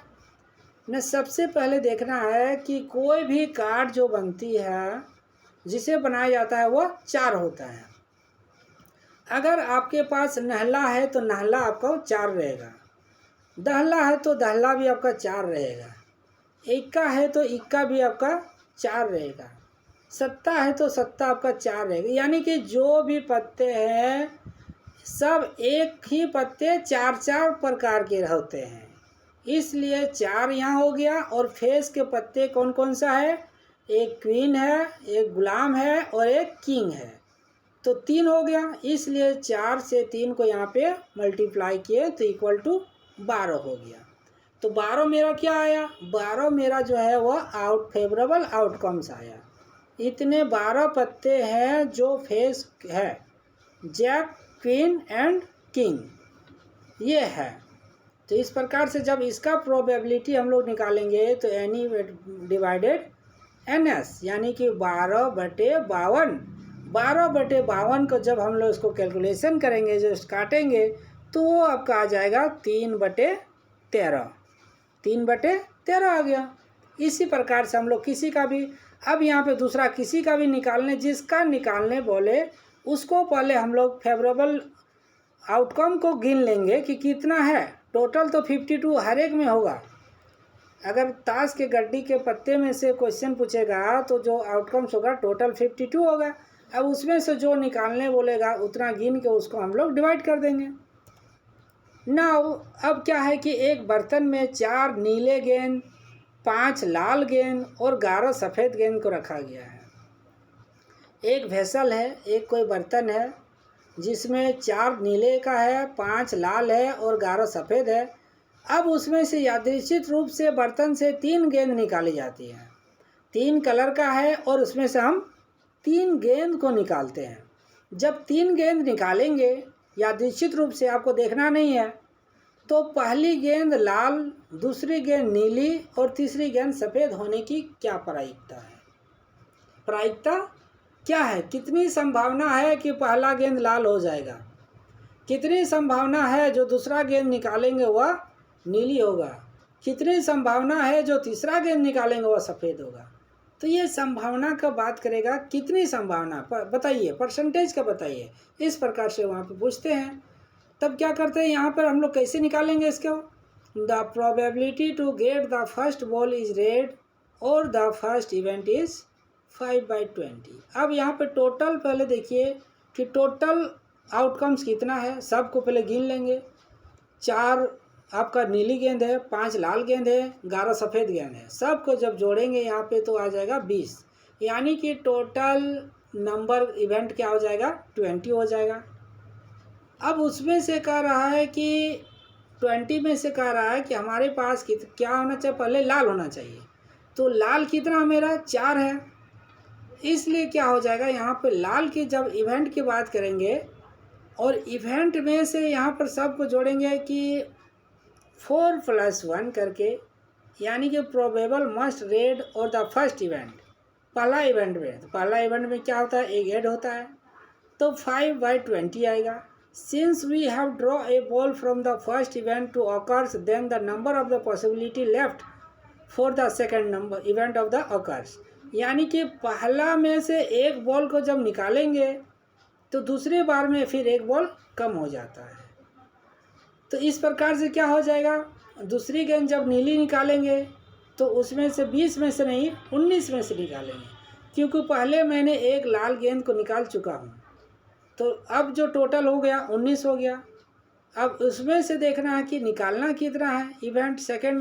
Speaker 1: न। सबसे पहले देखना है कि कोई भी कार्ड जो बनती है, जिसे बनाया जाता है, वह 4 होता है। अगर आपके पास नहला है तो नहला आपका 4 रहेगा, दहला है तो दहला भी आपका 4 रहेगा, इक्का है तो इक्का भी आपका 4 रहेगा, सत्ता है तो सत्ता आपका 4 रहेगा। यानी कि जो भी पत्ते हैं सब एक ही पत्ते 4 प्रकार के होते हैं, इसलिए 4 यहाँ हो गया। और फेस के पत्ते कौन कौन सा है? एक क्वीन है, एक गुलाम है और एक किंग है, तो 3 हो गया। इसलिए 4 से 3 को यहाँ पे मल्टीप्लाई किए तो = 12 हो गया। तो 12 मेरा क्या आया? 12 मेरा जो है वह फेवरेबल आउटकम्स आया। इतने 12 पत्ते हैं जो फेस है, जैक, क्वीन एंड किंग, ये है। तो इस प्रकार से जब इसका प्रोबेबिलिटी हम लोग निकालेंगे तो NE / NS यानी कि 12/52। 12/52 को जब हम लोग इसको कैलकुलेशन करेंगे, जो काटेंगे, तो वो आपका आ जाएगा 3/13। 3/13 आ गया। इसी प्रकार से हम लोग किसी का भी, अब यहाँ पे दूसरा किसी का भी निकालने, जिसका निकालने बोले उसको पहले हम लोग फेवरेबल आउटकम को गिन लेंगे कि कितना है। टोटल तो 52 हर एक में होगा। अगर ताश के गड्डी के पत्ते में से क्वेश्चन पूछेगा तो जो आउटकम्स होगा टोटल 52 होगा। अब उसमें से जो निकालने बोलेगा उतना गिन के उसको हम लोग डिवाइड कर देंगे। नाउ अब क्या है कि एक बर्तन में 4 नीले गेंद, 5 लाल गेंद और 11 सफ़ेद गेंद को रखा गया है। एक वेसल है, एक कोई बर्तन है जिसमें 4 नीले का है, 5 लाल है और 11 सफ़ेद है। अब उसमें से यादृच्छिक रूप से बर्तन से 3 गेंद निकाली जाती हैं। 3 कलर का है और उसमें से हम 3 गेंद को निकालते हैं। जब 3 गेंद निकालेंगे यादृच्छिक रूप से, आपको देखना नहीं है, तो पहली गेंद लाल, दूसरी गेंद नीली और तीसरी गेंद सफ़ेद होने की क्या प्रायिकता है? प्रायिकता क्या है? कितनी संभावना है कि पहला गेंद लाल हो जाएगा, कितनी संभावना है जो दूसरा गेंद निकालेंगे वह नीली होगा, कितनी संभावना है जो तीसरा गेंद निकालेंगे वह सफ़ेद होगा। तो ये संभावना का बात करेगा, कितनी संभावना बताइए, परसेंटेज का बताइए। इस प्रकार से वहाँ पे पूछते हैं। तब क्या करते हैं, यहाँ पर हम लोग कैसे निकालेंगे इसको? The probability to get the first ball is red और द फर्स्ट इवेंट इज 5/20। अब यहाँ पे टोटल पहले देखिए कि टोटल आउटकम्स कितना है, सबको पहले गिन लेंगे। 4 आपका नीली गेंद है, 5 लाल गेंद है, 11 सफ़ेद गेंद है, सबको जब जोड़ेंगे यहाँ पे तो आ जाएगा 20। यानी कि टोटल नंबर इवेंट क्या हो जाएगा? 20 हो जाएगा। अब उसमें से कह रहा है कि 20 में से कह रहा है कि हमारे पास क्या होना चाहिए? पहले लाल होना चाहिए। तो लाल कितना मेरा? 4 है। इसलिए क्या हो जाएगा, यहाँ पे लाल की जब इवेंट की बात करेंगे और इवेंट में से यहाँ पर सबको जोड़ेंगे कि 4 + 1 करके यानी कि प्रोबेबल मस्ट रेड और द फर्स्ट इवेंट, पहला इवेंट में, तो पहला इवेंट में क्या होता है, एक हेड होता है, तो 5/20 आएगा। Since we have draw a ball from the first event to occurs, then the number of the possibility left for the second number event of the occurs, यानी कि पहला में से एक बॉल को जब निकालेंगे तो दूसरे बार में फिर एक बॉल कम हो जाता है। तो इस प्रकार से क्या हो जाएगा, दूसरी गेंद जब नीली निकालेंगे तो उसमें से 20 में से नहीं 19 में से निकालेंगे, क्योंकि पहले मैंने एक लाल गेंद को निकाल चुका हूँ। तो अब जो टोटल हो गया 19 हो गया। अब उसमें से देखना है कि निकालना कितना है इवेंट सेकंड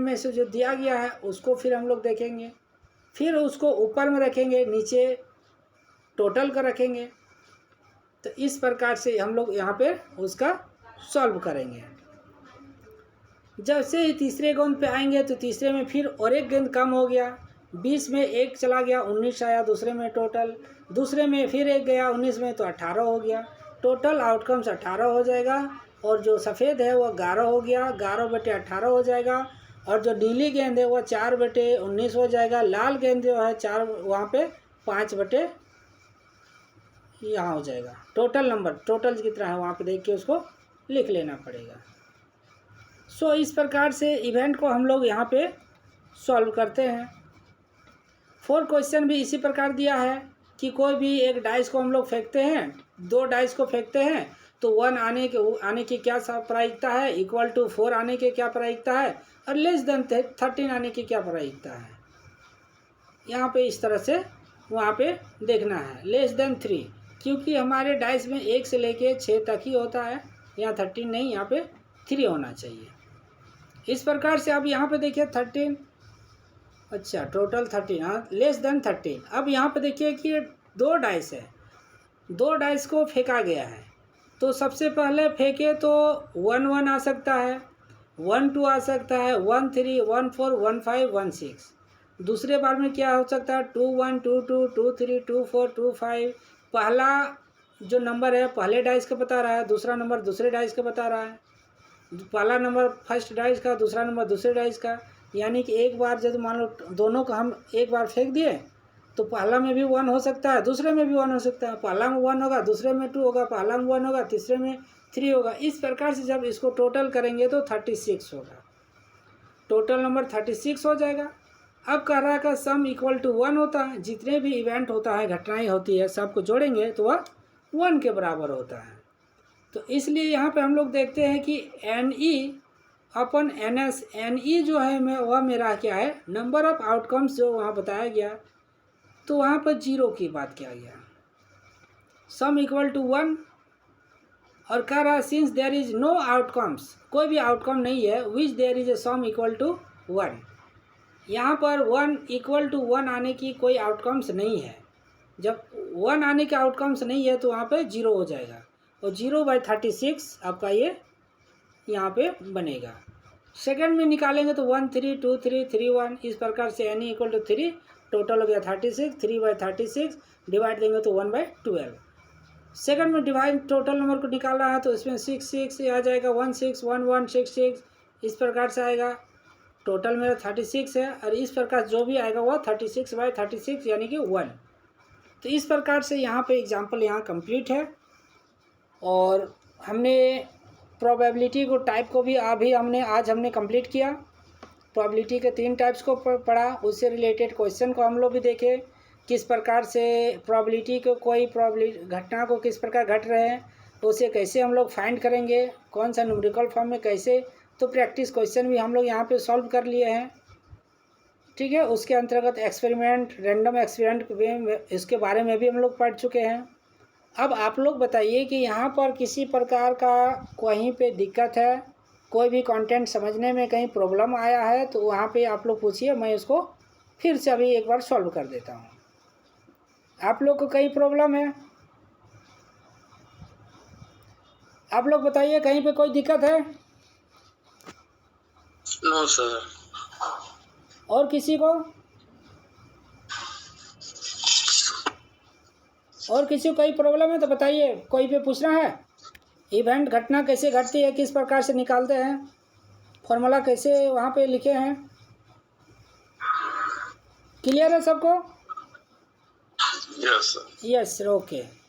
Speaker 1: में से जो दिया गया है उसको फिर हम लोग देखेंगे, फिर उसको ऊपर में रखेंगे, नीचे टोटल का रखेंगे। तो इस प्रकार से हम लोग यहाँ पे उसका सॉल्व करेंगे। जब से ही तीसरे गेंद पे आएंगे तो तीसरे में फिर और एक गेंद कम हो गया, 20 में एक चला गया, 19 आया दूसरे में टोटल, दूसरे में फिर एक गया 19 में, तो 18 हो गया। टोटल आउटकम्स 18 हो जाएगा, और जो सफ़ेद है वो 11 हो गया, 11/18 हो जाएगा, और जो नीली गेंद है वो 4/19 हो जाएगा। लाल गेंद जो है 4, वहाँ पे 5 यहाँ हो जाएगा। टोटल नंबर, टोटल कितना है वहाँ पे देख के उसको लिख लेना पड़ेगा। सो इस प्रकार से इवेंट को हम लोग यहाँ पे सॉल्व करते हैं। 4 क्वेश्चन भी इसी प्रकार दिया है कि कोई भी एक डाइस को हम लोग फेंकते हैं, 2 डाइस को फेंकते हैं, तो 1 आने की क्या प्रायिकता है, इक्वल टू 4 आने की क्या प्रायिकता है, और लेस देन 13 आने की क्या प्रायिकता है। यहाँ पे इस तरह से वहाँ पे देखना है। लेस देन 3, क्योंकि हमारे डाइस में 1 से लेके 6 तक ही होता है, यहाँ 13 नहीं, यहाँ पे 3 होना चाहिए। इस प्रकार से अब यहाँ पे देखिए 13, अच्छा टोटल 13, हाँ लेस देन 13। अब यहाँ पे देखिए कि 2 डाइस है, 2 डाइस को फेंका गया है, तो सबसे पहले फेंके तो 1-1 आ सकता है, 1-2 आ सकता है, 1-3, 1-4, 1-5, 1-6। दूसरे बार में क्या हो सकता है, 2-1, 2-2, 2-3, 2-4, 2-5। पहला जो नंबर है पहले डाइस का बता रहा है, दूसरा नंबर दूसरे डाइस का बता रहा है, पहला नंबर फर्स्ट डाइस का, दूसरा नंबर दूसरे डाइस का। यानी कि एक बार जब मान लो दोनों को हम एक बार फेंक दिए तो पहला में भी 1 हो सकता है, दूसरे में भी 1 हो सकता है। पहला में 1 होगा, दूसरे में 2 होगा, पहला में 1 होगा, तीसरे में 3 होगा। इस प्रकार से जब इसको टोटल करेंगे तो 36 होगा, टोटल नंबर 36 हो जाएगा। अब कह रहा है का सम इक्वल टू 1 होता है, जितने भी इवेंट होता है, घटनाएं होती है, सबको जोड़ेंगे तो वह 1 के बराबर होता है। तो इसलिए यहाँ पे हम लोग देखते हैं कि NE/NS, NE जो है वह मेरा क्या है, नंबर ऑफ आउटकम्स जो वहाँ बताया गया, तो वहाँ पर 0 की बात किया गया। सम इक्वल टू 1, और कह रहा है since there is no outcomes, कोई भी आउटकम नहीं है, which there is a sum equal to 1। यहाँ पर 1 इक्वल टू 1 आने की कोई आउटकम्स नहीं है। जब 1 आने के आउटकम्स नहीं है तो वहाँ पे 0 हो जाएगा, और 0/36 आपका ये यहाँ पे बनेगा। सेकंड में निकालेंगे तो 1 3 2 3 3 1, इस प्रकार से NE इक्वल टू 3, टोटल हो गया 36, 3/36 डिवाइड देंगे तो 1/12। सेकंड में डिवाइड टोटल नंबर को निकालना है तो इसमें 6 6 आ जाएगा, 1 6 1 1 6 6, इस प्रकार से आएगा। टोटल मेरा 36 है, और इस प्रकार जो भी आएगा वह 36/36 यानी कि 1। तो इस प्रकार से यहाँ पे एग्जाम्पल यहाँ कंप्लीट है। और हमने प्रोबेबिलिटी को टाइप को भी आज हमने कंप्लीट किया। प्रोबेबिलिटी के 3 टाइप्स को पढ़ा, उससे रिलेटेड क्वेश्चन को हम लोग भी देखे, किस प्रकार से प्रोबेबिलिटी को कोई घटना को किस प्रकार घट रहे हैं तो उसे कैसे हम लोग फाइंड करेंगे, कौन सा न्यूमेरिकल फॉर्म में कैसे। तो प्रैक्टिस क्वेश्चन भी हम लोग यहाँ पे सॉल्व कर लिए हैं, ठीक है। उसके अंतर्गत एक्सपेरिमेंट, रैंडम एक्सपेरिमेंट, इसके बारे में भी हम लोग पढ़ चुके हैं। अब आप लोग बताइए कि यहाँ पर किसी प्रकार का कहीं पे दिक्कत है, कोई भी कंटेंट समझने में कहीं प्रॉब्लम आया है तो वहाँ पे आप लोग पूछिए, मैं उसको फिर से अभी एक बार सॉल्व कर देता हूँ। आप लोग को कहीं प्रॉब्लम है, आप लोग बताइए, कहीं पे कोई दिक्कत है?
Speaker 2: No sir.
Speaker 1: और किसी को? और किसी को कोई प्रॉब्लम है तो बताइए, कोई पे पूछना है? इवेंट घटना कैसे घटती है, किस प्रकार से निकालते हैं? फॉर्मूला कैसे वहाँ पे लिखे हैं? क्लियर है सबको?
Speaker 2: Yes sir.
Speaker 1: Yes sir, okay.